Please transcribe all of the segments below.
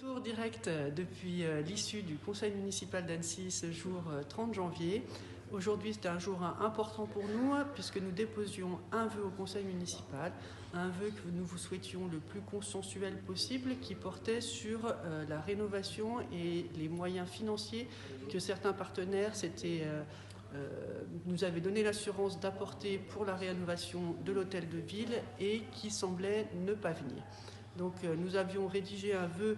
Retour direct depuis l'issue du conseil municipal d'Annecy ce jour 30 janvier. Aujourd'hui, c'était un jour important pour nous puisque nous déposions un vœu au conseil municipal, un vœu que nous vous souhaitions le plus consensuel possible qui portait sur la rénovation et les moyens financiers que certains partenaires nous avaient donné l'assurance d'apporter pour la rénovation de l'hôtel de ville et qui semblaient ne pas venir. Donc nous avions rédigé un vœu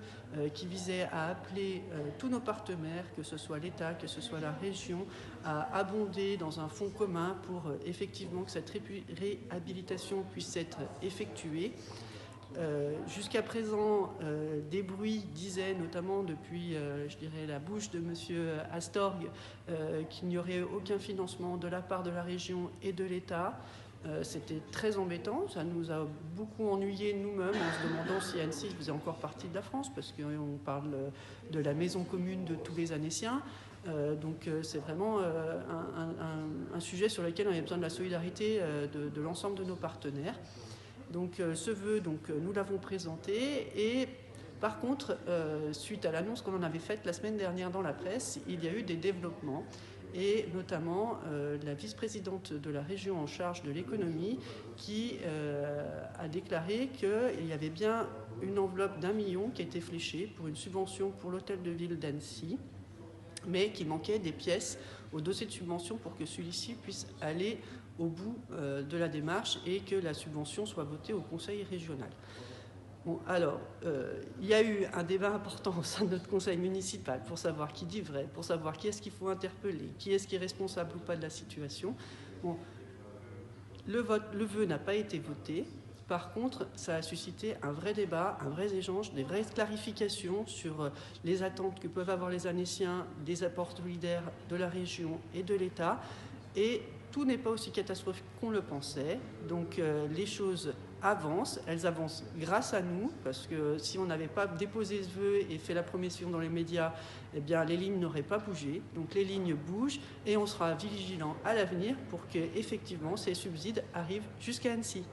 qui visait à appeler tous nos partenaires, que ce soit l'État, que ce soit la région, à abonder dans un fonds commun pour effectivement que cette réhabilitation puisse être effectuée. Jusqu'à présent, des bruits disaient, notamment depuis la bouche de M. Astorg, qu'il n'y aurait aucun financement de la part de la région et de l'État. C'était très embêtant, ça nous a beaucoup ennuyés nous-mêmes en se demandant si Annecy faisait encore partie de la France, parce qu'on parle de la maison commune de tous les Annéciens. Donc c'est vraiment un sujet sur lequel on a besoin de la solidarité de l'ensemble de nos partenaires. Donc ce vœu, nous l'avons présenté et par contre, suite à l'annonce qu'on en avait faite la semaine dernière dans la presse, il y a eu des développements. Et notamment la vice-présidente de la région en charge de l'économie qui a déclaré qu'il y avait bien une enveloppe d'1 million qui était fléchée pour une subvention pour l'hôtel de ville d'Annecy, mais qu'il manquait des pièces au dossier de subvention pour que celui-ci puisse aller au bout de la démarche et que la subvention soit votée au conseil régional. Bon, alors, il y a eu un débat important au sein de notre conseil municipal pour savoir qui dit vrai, pour savoir qui est-ce qu'il faut interpeller, qui est-ce qui est responsable ou pas de la situation. Bon, le vœu n'a pas été voté. Par contre, ça a suscité un vrai débat, un vrai échange, des vraies clarifications sur les attentes que peuvent avoir les Annéciens, des apports solidaires de la région et de l'État. Et tout n'est pas aussi catastrophique qu'on le pensait. Donc les choses avancent, elles avancent grâce à nous, parce que si on n'avait pas déposé ce vœu et fait la promotion dans les médias, eh bien les lignes n'auraient pas bougé. Donc les lignes bougent et on sera vigilant à l'avenir pour que effectivement ces subsides arrivent jusqu'à Annecy.